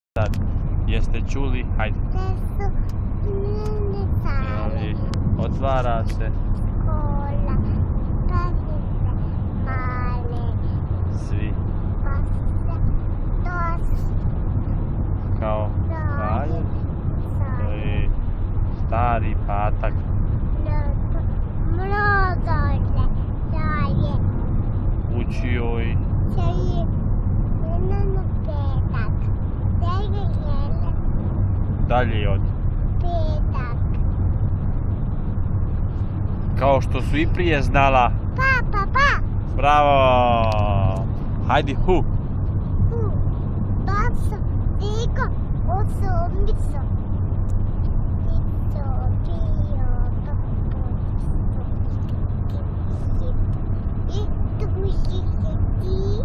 Sad, jeste čuli? Hajde. Otvara se. Škola, kasice, male, Svi. pase, dost, Kao dalje. I stari patak. mnogo dalje, Učio i čeji, jedno petak, dalje od. petak, Kao što su i prije znala. pa, Bravo! Hajdi, hu! baso, diko, osumbico, tico, bio, i tu si ti,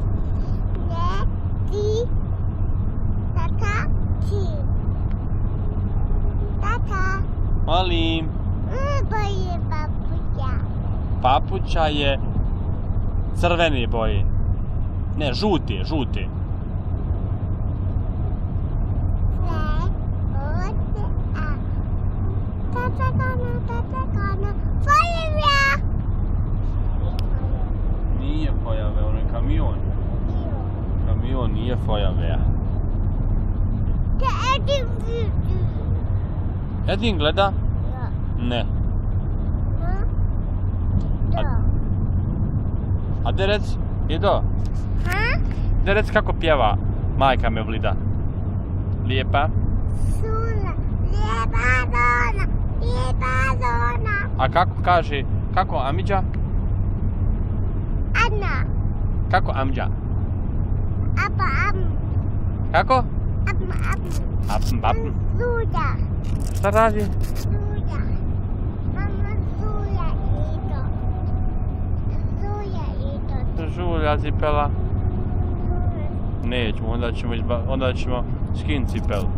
ne, ti, tata, ti, tata, Molim! boje papuća, Papuća je crvene boje. Ne, žute. sve, ovdje, a, tata, kana, fajevja, Nije Feuerwehr, ono je kamion. Kamion nije Feuerwehr. te edim vidi, Edin gleda? ja, Ne. da, A de rec, Edo, ha? de rec kako pjeva majka Mevlida. Lijepa. Sula, lijepa zona, A kako kaže, kako Amidža? Ana, Kako Amidža? apa, Kako? am, Apn. Suda, Šta radi? Suda, mama Suja ito, Žulja cipela. Nećemo, onda ćemo skin cipelu.